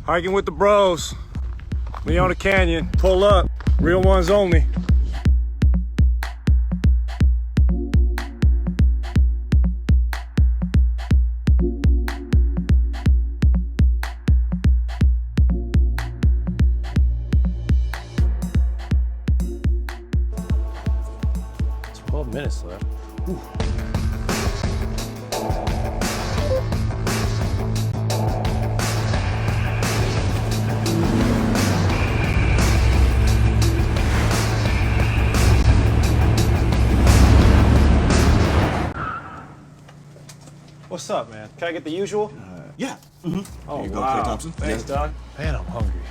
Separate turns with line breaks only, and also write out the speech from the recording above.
Hiking with the bros. Leona Canyon. Pull up. Real ones only. Minutes left. Ooh. What's up, man? Can I get the usual?
Yeah.
Oh,
Here you go,
wow.
Klay Thompson.
Thanks,
Yeah.
Doc. Man, I'm hungry.